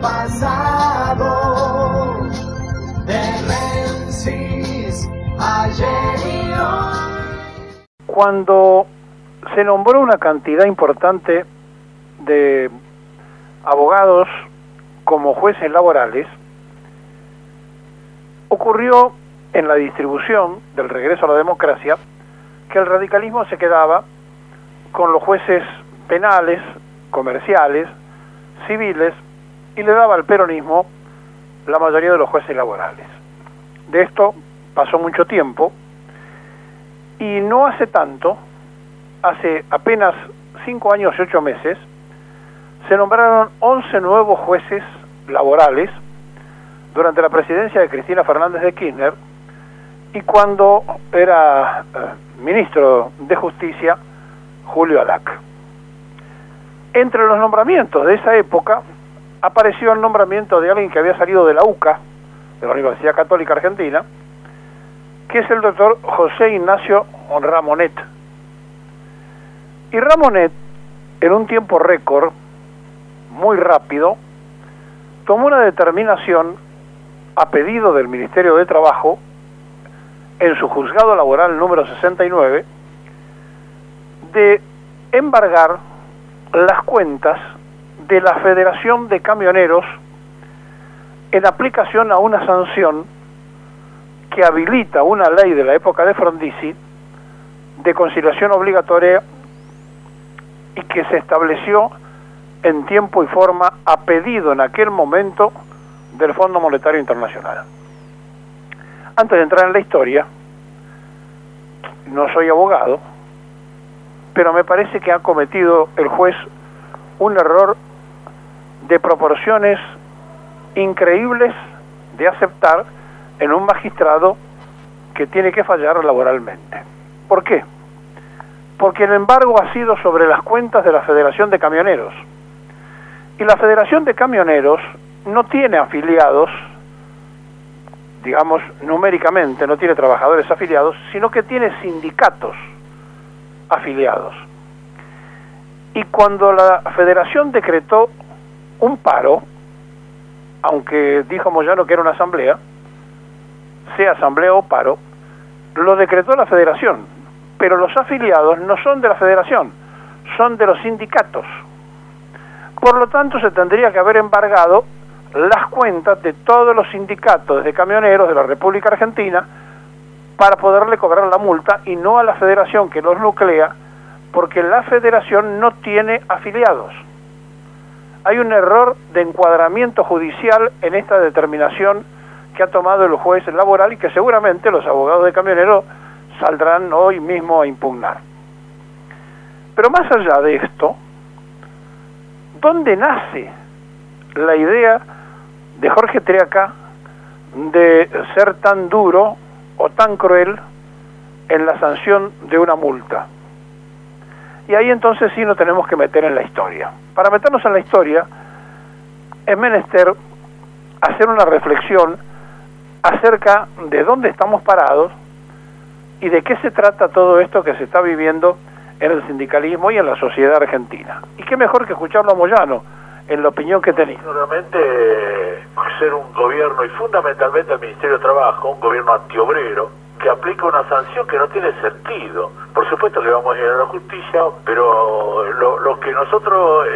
pasado, de Menzies, ayer y hoy. Cuando se nombró una cantidad importante de abogados como jueces laborales, ocurrió en la distribución del regreso a la democracia que el radicalismo se quedaba con los jueces penales, comerciales, civiles, y le daba al peronismo la mayoría de los jueces laborales. De esto pasó mucho tiempo, y no hace tanto, hace apenas 5 años y 8 meses, se nombraron 11 nuevos jueces laborales durante la presidencia de Cristina Fernández de Kirchner y cuando era ministro de Justicia Julio Alac. Entre los nombramientos de esa época apareció el nombramiento de alguien que había salido de la UCA, de la Universidad Católica Argentina, que es el doctor José Ignacio Ramonet. Y Ramonet, en un tiempo récord, muy rápido, tomó una determinación a pedido del Ministerio de Trabajo en su juzgado laboral número 69 de embargar las cuentas de la Federación de Camioneros en aplicación a una sanción que habilita una ley de la época de Frondizi de conciliación obligatoria y que se estableció en tiempo y forma a pedido en aquel momento del Fondo Monetario Internacional. Antes de entrar en la historia, no soy abogado, pero me parece que ha cometido el juez un error de proporciones increíbles de aceptar en un magistrado que tiene que fallar laboralmente. ¿Por qué? Porque el embargo ha sido sobre las cuentas de la Federación de Camioneros. Y la Federación de Camioneros no tiene afiliados, digamos numéricamente, no tiene trabajadores afiliados, sino que tiene sindicatos afiliados. Y cuando la Federación decretó un paro, aunque dijo Moyano que era una asamblea, sea asamblea o paro, lo decretó la Federación, pero los afiliados no son de la Federación, son de los sindicatos. Por lo tanto, se tendría que haber embargado las cuentas de todos los sindicatos de camioneros de la República Argentina para poderle cobrar la multa y no a la Federación que los nuclea, porque la Federación no tiene afiliados. Hay un error de encuadramiento judicial en esta determinación que ha tomado el juez laboral y que seguramente los abogados de camioneros saldrán hoy mismo a impugnar. Pero más allá de esto, ¿dónde nace la idea de Jorge Triaca de ser tan duro o tan cruel en la sanción de una multa? Y ahí entonces sí nos tenemos que meter en la historia. Para meternos en la historia es menester hacer una reflexión acerca de dónde estamos parados y de qué se trata todo esto que se está viviendo en el sindicalismo y en la sociedad argentina. Y qué mejor que escucharlo a Moyano, en la opinión que tenía. Seguramente ser un gobierno, y fundamentalmente el Ministerio de Trabajo, un gobierno antiobrero, que aplica una sanción que no tiene sentido. Por supuesto que vamos a ir a la justicia, pero lo que nosotros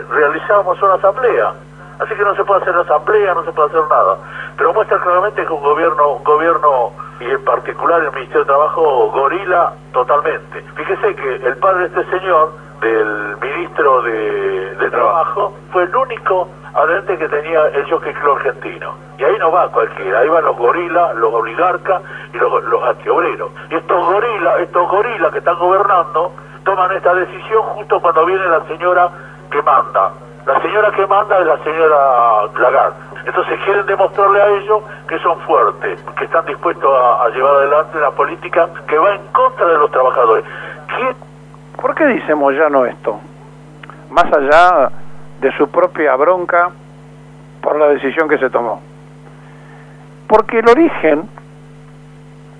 realizamos es una asamblea. Así que no se puede hacer asamblea, no se puede hacer nada. Pero muestra claramente que un gobierno, y en particular el Ministerio de Trabajo, gorila totalmente. Fíjese que el padre de este señor, del ministro de Trabajo, fue el único adherente que tenía el Jockey Club argentino. Y ahí no va cualquiera, ahí van los gorilas, los oligarcas y los antiobreros. Y estos gorilas que están gobernando, toman esta decisión justo cuando viene la señora que manda. La señora que manda es la señora Lagarde. Entonces quieren demostrarle a ellos que son fuertes, que están dispuestos a llevar adelante una política que va en contra de los trabajadores. ¿Por qué dice Moyano esto? Más allá de su propia bronca por la decisión que se tomó. Porque el origen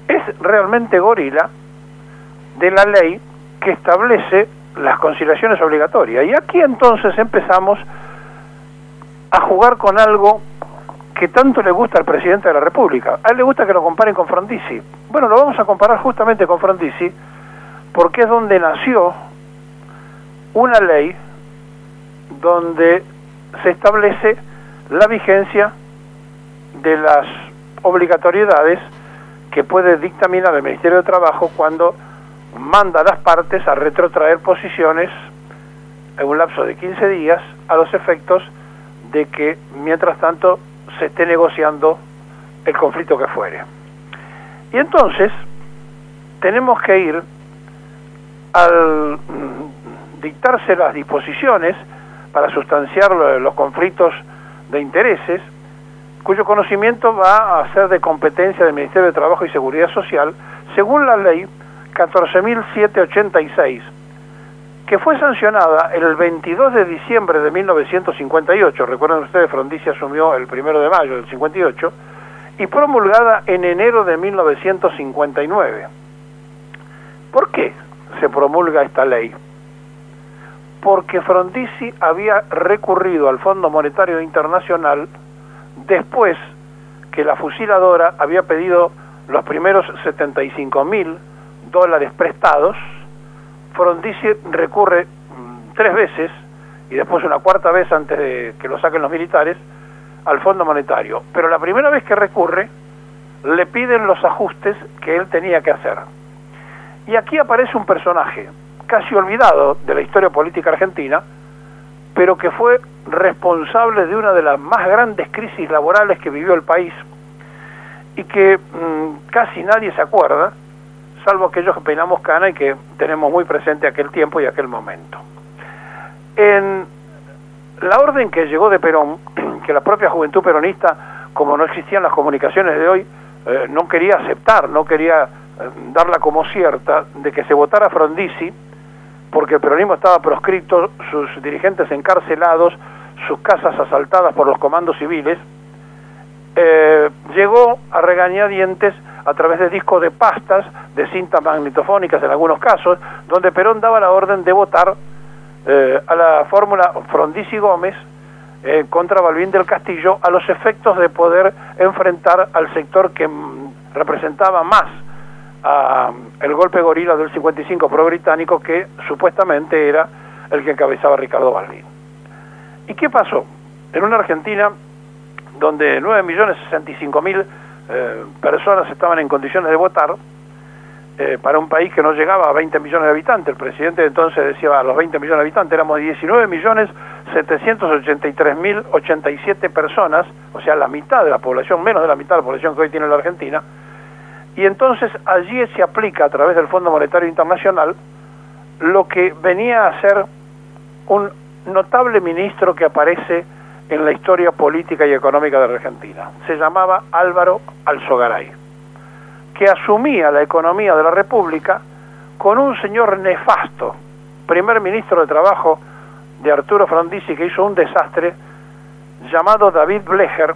es realmente gorila de la ley que establece las conciliaciones obligatorias. Y aquí entonces empezamos a jugar con algo que tanto le gusta al presidente de la República. A él le gusta que lo comparen con Frondizi. Bueno, lo vamos a comparar justamente con Frondizi, porque es donde nació una ley donde se establece la vigencia de las obligatoriedades que puede dictaminar el Ministerio de Trabajo cuando manda a las partes a retrotraer posiciones en un lapso de 15 días a los efectos de que mientras tanto se esté negociando el conflicto que fuere. Y entonces tenemos que ir al dictarse las disposiciones para sustanciar los conflictos de intereses, cuyo conocimiento va a ser de competencia del Ministerio de Trabajo y Seguridad Social, según la ley 14.786, que fue sancionada el 22 de diciembre de 1958, recuerden ustedes, Frondizi asumió el 1 de mayo del 58, y promulgada en enero de 1959. ¿Por qué se promulga esta ley? Porque Frondizi había recurrido al Fondo Monetario Internacional después que la fusiladora había pedido los primeros $75.000 prestados. Frondizi recurre 3 veces y después una 4ª vez antes de que lo saquen los militares al Fondo Monetario, pero la primera vez que recurre le piden los ajustes que él tenía que hacer. Y aquí aparece un personaje casi olvidado de la historia política argentina, pero que fue responsable de una de las más grandes crisis laborales que vivió el país y que casi nadie se acuerda, salvo aquellos que peinamos cana y que tenemos muy presente aquel tiempo y aquel momento. En la orden que llegó de Perón, que la propia juventud peronista, como no existían las comunicaciones de hoy, no quería aceptar, no quería darla como cierta, de que se votara Frondizi, porque el peronismo estaba proscripto, sus dirigentes encarcelados, sus casas asaltadas por los comandos civiles, llegó a regañadientes a través de discos de pastas, de cintas magnetofónicas en algunos casos, donde Perón daba la orden de votar a la fórmula Frondizi-Gómez contra Balbín del Castillo, a los efectos de poder enfrentar al sector que representaba más el golpe gorila del 55 pro-británico, que supuestamente era el que encabezaba Ricardo Balbín. ¿Y qué pasó? En una Argentina donde 9.065.000 personas estaban en condiciones de votar, para un país que no llegaba a 20 millones de habitantes. El presidente entonces decía, a los 20 millones de habitantes éramos 19.783.087 personas, o sea, la mitad de la población, menos de la mitad de la población que hoy tiene la Argentina. Y entonces allí se aplica a través del Fondo Monetario Internacional lo que venía a ser un notable ministro que aparece en la historia política y económica de la Argentina. Se llamaba Álvaro Alzogaray, que asumía la economía de la República con un señor nefasto, primer ministro de Trabajo de Arturo Frondizi, que hizo un desastre, llamado David Blecher,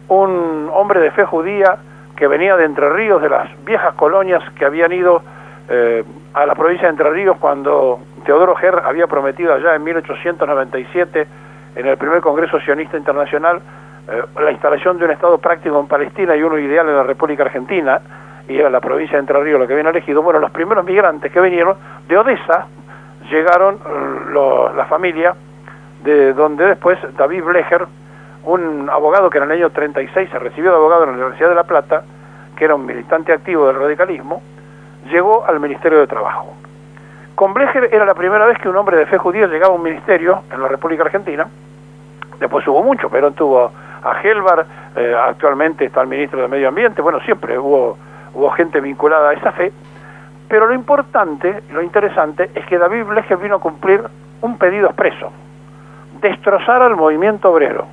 un hombre de fe judía que venía de Entre Ríos, de las viejas colonias que habían ido a la provincia de Entre Ríos cuando Teodoro Herr había prometido allá en 1897 en el primer Congreso Sionista Internacional la instalación de un Estado práctico en Palestina y uno ideal en la República Argentina, y era la provincia de Entre Ríos lo que habían elegido. Bueno, los primeros migrantes que vinieron de Odessa, llegaron la familia de donde después David Blecher, un abogado que en el año 36 se recibió de abogado en la Universidad de La Plata, que era un militante activo del radicalismo, llegó al Ministerio de Trabajo. Con Blecher era la primera vez que un hombre de fe judía llegaba a un ministerio en la República Argentina. Después hubo mucho, Perón tuvo a Helbar, actualmente está el ministro de Medio Ambiente, bueno, siempre hubo gente vinculada a esa fe, pero lo importante, lo interesante, es que David Blecher vino a cumplir un pedido expreso: destrozar al movimiento obrero.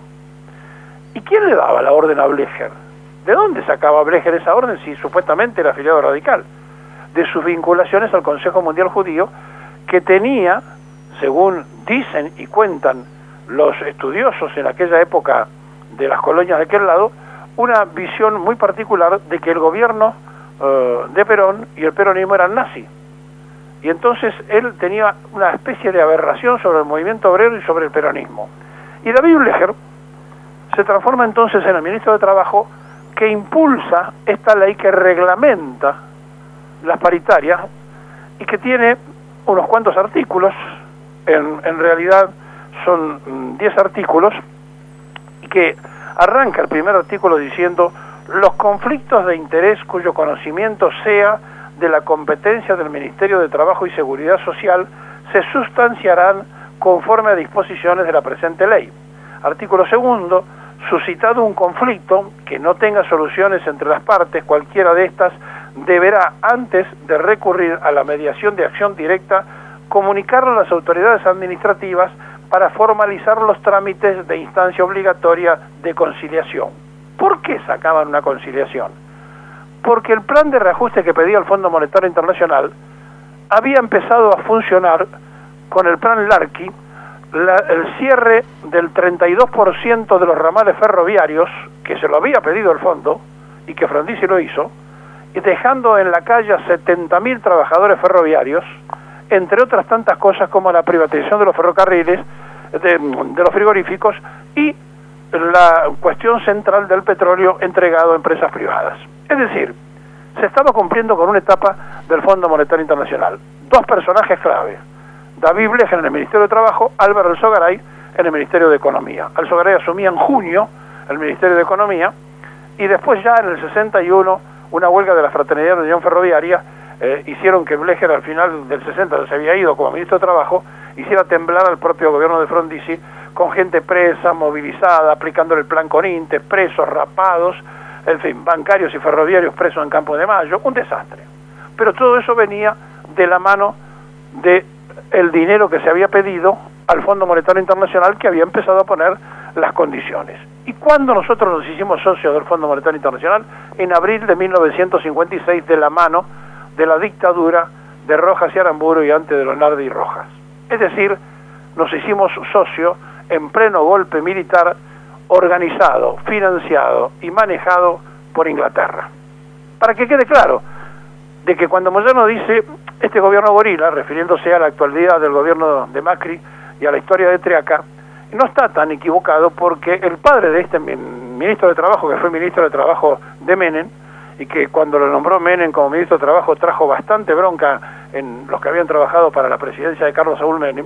¿Y quién le daba la orden a Blecher? ¿De dónde sacaba Blecher esa orden si supuestamente era afiliado radical? De sus vinculaciones al Consejo Mundial Judío, que tenía, según dicen y cuentan los estudiosos en aquella época de las colonias de aquel lado, una visión muy particular de que el gobierno de Perón y el peronismo eran nazis. Y entonces él tenía una especie de aberración sobre el movimiento obrero y sobre el peronismo. Y David Blecher se transforma entonces en el ministro de Trabajo, que impulsa esta ley que reglamenta las paritarias y que tiene unos cuantos artículos, en realidad son 10 artículos, y que arranca el primer artículo diciendo: los conflictos de interés cuyo conocimiento sea de la competencia del Ministerio de Trabajo y Seguridad Social se sustanciarán conforme a disposiciones de la presente ley. Artículo segundo: suscitado un conflicto que no tenga soluciones entre las partes, cualquiera de estas deberá, antes de recurrir a la mediación de acción directa, comunicarlo a las autoridades administrativas para formalizar los trámites de instancia obligatoria de conciliación. ¿Por qué sacaban una conciliación? Porque el plan de reajuste que pedía el Fondo Monetario Internacional había empezado a funcionar con el plan Larky, el cierre del 32% de los ramales ferroviarios, que se lo había pedido el fondo, y que Frondizi lo hizo, y dejando en la calle a 70.000 trabajadores ferroviarios, entre otras tantas cosas como la privatización de los ferrocarriles, de los frigoríficos, y la cuestión central del petróleo entregado a empresas privadas. Es decir, se estaba cumpliendo con una etapa del Fondo Monetario Internacional. Dos personajes clave: David Blecher en el Ministerio de Trabajo, Álvaro Alzogaray en el Ministerio de Economía. Alzogaray asumía en junio el Ministerio de Economía, y después ya en el 61 una huelga de la Fraternidad de la Unión Ferroviaria hicieron que Blecher al final del 60, se había ido como Ministro de Trabajo, hiciera temblar al propio gobierno de Frondizi, con gente presa, movilizada, aplicando el plan Conintes, presos, rapados, en fin, bancarios y ferroviarios presos en Campo de Mayo, un desastre. Pero todo eso venía de la mano de el dinero que se había pedido al Fondo Monetario Internacional, que había empezado a poner las condiciones. ¿Y cuándo nosotros nos hicimos socios del Fondo Monetario Internacional? En abril de 1956, de la mano de la dictadura de Rojas y Aramburu y antes de Leonardo y Rojas. Es decir, nos hicimos socios en pleno golpe militar organizado, financiado y manejado por Inglaterra. Para que quede claro, de que cuando Moyano dice este gobierno gorila, refiriéndose a la actualidad del gobierno de Macri y a la historia de Triaca, no está tan equivocado, porque el padre de este ministro de Trabajo, que fue ministro de Trabajo de Menem, y que cuando lo nombró Menem como ministro de Trabajo trajo bastante bronca en los que habían trabajado para la presidencia de Carlos Saúl Menem,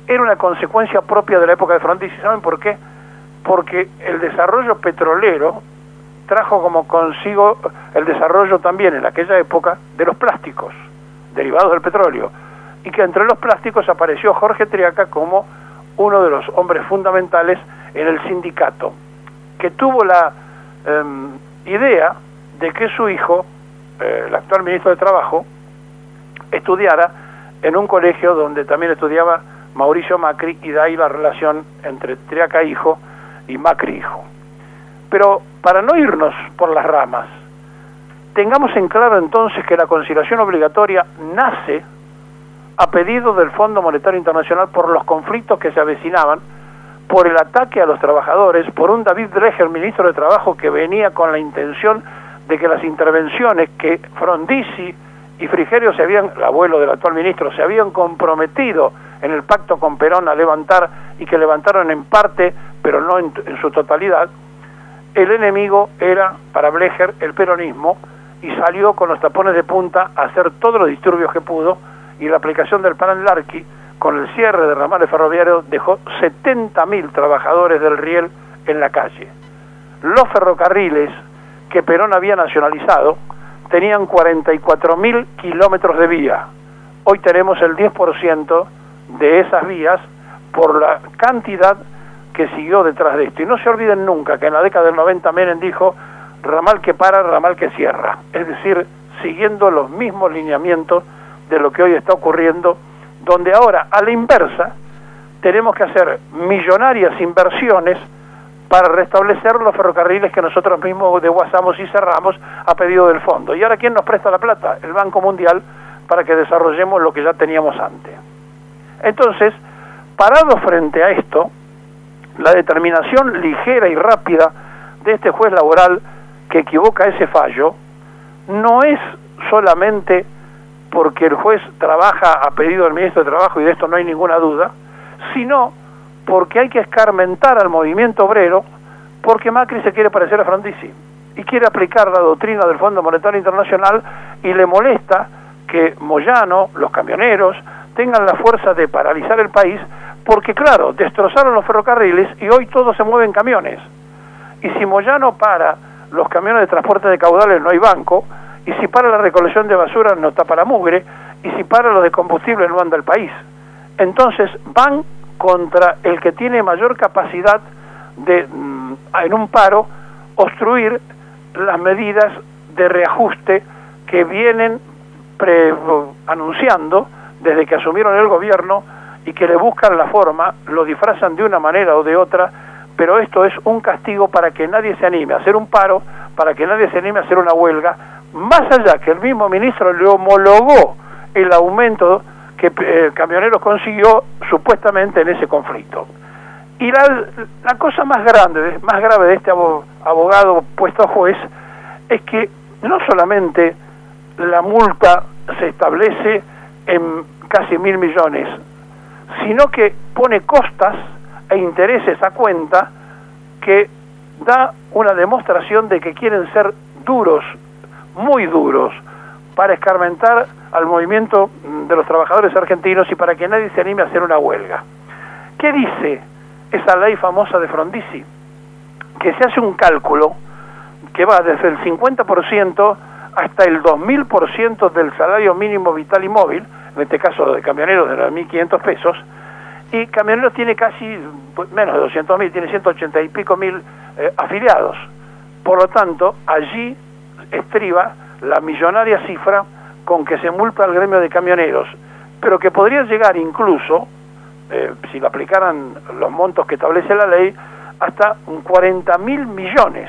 era una consecuencia propia de la época de Frondizi. ¿Saben por qué? Porque el desarrollo petrolero trajo como consigo el desarrollo también en aquella época de los plásticos derivados del petróleo, y que entre los plásticos apareció Jorge Triaca como uno de los hombres fundamentales en el sindicato, que tuvo la idea de que su hijo, el actual ministro de Trabajo, estudiara en un colegio donde también estudiaba Mauricio Macri, y de ahí la relación entre Triaca hijo y Macri hijo. Pero para no irnos por las ramas, tengamos en claro entonces que la conciliación obligatoria nace a pedido del Fondo Monetario Internacional por los conflictos que se avecinaban, por el ataque a los trabajadores, por un David Blecher, ministro de Trabajo, que venía con la intención de que las intervenciones que Frondizi y Frigerio el abuelo del actual ministro, se habían comprometido en el pacto con Perón a levantar, y que levantaron en parte, pero no en su totalidad. El enemigo era, para Blecher, el peronismo, y salió con los tapones de punta a hacer todos los disturbios que pudo, y la aplicación del plan Larky, con el cierre de ramales ferroviarios, dejó 70.000 trabajadores del riel en la calle. Los ferrocarriles que Perón había nacionalizado tenían 44.000 kilómetros de vía. Hoy tenemos el 10% de esas vías por la cantidad que siguió detrás de esto. Y no se olviden nunca que en la década del 90 Menem dijo: ramal que para, ramal que cierra. Es decir, siguiendo los mismos lineamientos de lo que hoy está ocurriendo, donde ahora, a la inversa, tenemos que hacer millonarias inversiones para restablecer los ferrocarriles que nosotros mismos desguazamos y cerramos a pedido del fondo. ¿Y ahora quién nos presta la plata? El Banco Mundial, para que desarrollemos lo que ya teníamos antes. Entonces, parado frente a esto, la determinación ligera y rápida de este juez laboral que equivoca ese fallo no es solamente porque el juez trabaja a pedido del ministro de Trabajo, y de esto no hay ninguna duda, sino porque hay que escarmentar al movimiento obrero, porque Macri se quiere parecer a Frondizi y quiere aplicar la doctrina del Fondo Monetario Internacional, y le molesta que Moyano, los camioneros, tengan la fuerza de paralizar el país, porque claro, destrozaron los ferrocarriles y hoy todos se mueven camiones. Y si Moyano para los camiones de transporte de caudales, no hay banco, y si para la recolección de basura no tapa la mugre, y si para los de combustible no anda el país. Entonces van contra el que tiene mayor capacidad de, en un paro, obstruir las medidas de reajuste que vienen anunciando desde que asumieron el gobierno, y que le buscan la forma, lo disfrazan de una manera o de otra, pero esto es un castigo para que nadie se anime a hacer un paro, para que nadie se anime a hacer una huelga, más allá que el mismo ministro le homologó el aumento que Camioneros consiguió supuestamente en ese conflicto. Y la cosa más grave de este abogado puesto a juez es que no solamente la multa se establece en casi 1.000 millones, sino que pone costas e intereses a cuenta, que da una demostración de que quieren ser duros, muy duros, para escarmentar al movimiento de los trabajadores argentinos y para que nadie se anime a hacer una huelga. ¿Qué dice esa ley famosa de Frondizi? Que se hace un cálculo que va desde el 50% hasta el 2000% del salario mínimo vital y móvil, en este caso de Camioneros de 9.500 pesos, y Camioneros tiene casi menos de 200.000, tiene 180 y pico mil afiliados. Por lo tanto, allí estriba la millonaria cifra con que se multa al gremio de camioneros, pero que podría llegar incluso, si lo aplicaran los montos que establece la ley, hasta 40.000 millones,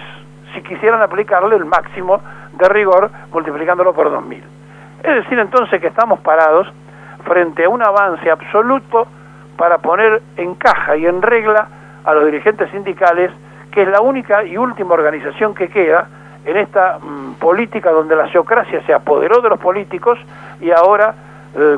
si quisieran aplicarle el máximo de rigor, multiplicándolo por 2.000. Es decir, entonces, que estamos parados frente a un avance absoluto para poner en caja y en regla a los dirigentes sindicales, que es la única y última organización que queda en esta política donde la xeocracia se apoderó de los políticos, y ahora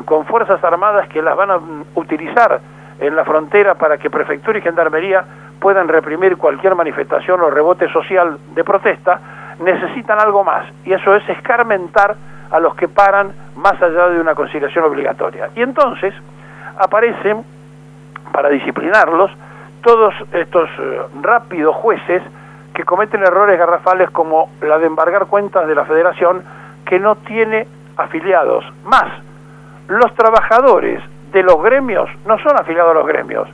con fuerzas armadas que las van a utilizar en la frontera para que prefectura y gendarmería puedan reprimir cualquier manifestación o rebote social de protesta, necesitan algo más, y eso es escarmentar a los que paran más allá de una conciliación obligatoria. Y entonces aparecen, para disciplinarlos, todos estos rápidos jueces que cometen errores garrafales, como la de embargar cuentas de la federación que no tiene afiliados. Más, los trabajadores de los gremios no son afiliados a los gremios,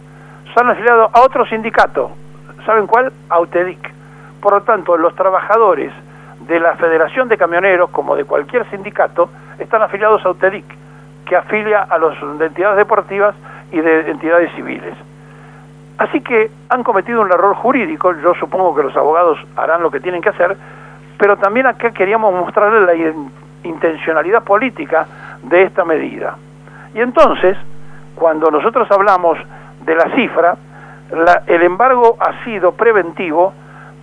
son afiliados a otro sindicato. ¿Saben cuál? A UTEDIC. Por lo tanto, los trabajadores de la Federación de Camioneros, como de cualquier sindicato, están afiliados a UTEDIC, que afilia a los de entidades deportivas y de entidades civiles. Así que han cometido un error jurídico. Yo supongo que los abogados harán lo que tienen que hacer, pero también acá queríamos mostrarles la intencionalidad política de esta medida. Y entonces, cuando nosotros hablamos de la cifra, el embargo ha sido preventivo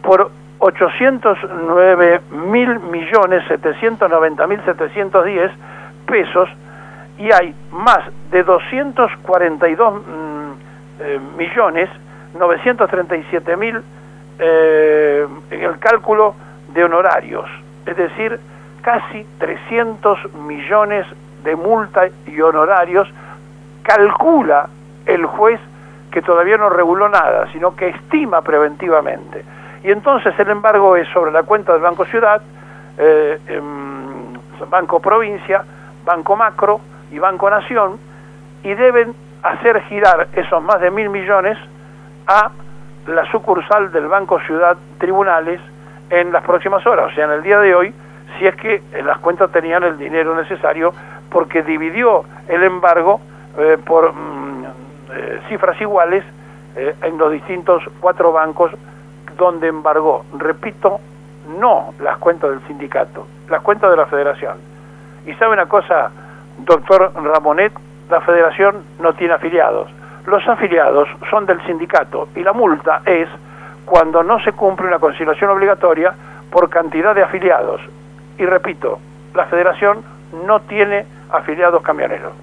por 809.790.710 pesos, y hay más de 242.937.000 en el cálculo de honorarios, es decir, casi 300 millones de multa y honorarios, calcula el juez, que todavía no reguló nada, sino que estima preventivamente. Y entonces el embargo es sobre la cuenta del Banco Ciudad, Banco Provincia, Banco Macro y Banco Nación, y deben hacer girar esos más de 1.000 millones a la sucursal del Banco Ciudad Tribunales en las próximas horas, o sea, en el día de hoy, si es que las cuentas tenían el dinero necesario, porque dividió el embargo por cifras iguales en los distintos 4 bancos donde embargó. Repito, no las cuentas del sindicato, las cuentas de la federación. Y sabe una cosa, doctor Ramonet, la federación no tiene afiliados. Los afiliados son del sindicato, y la multa es cuando no se cumple una conciliación obligatoria por cantidad de afiliados. Y repito, la federación no tiene afiliados camioneros.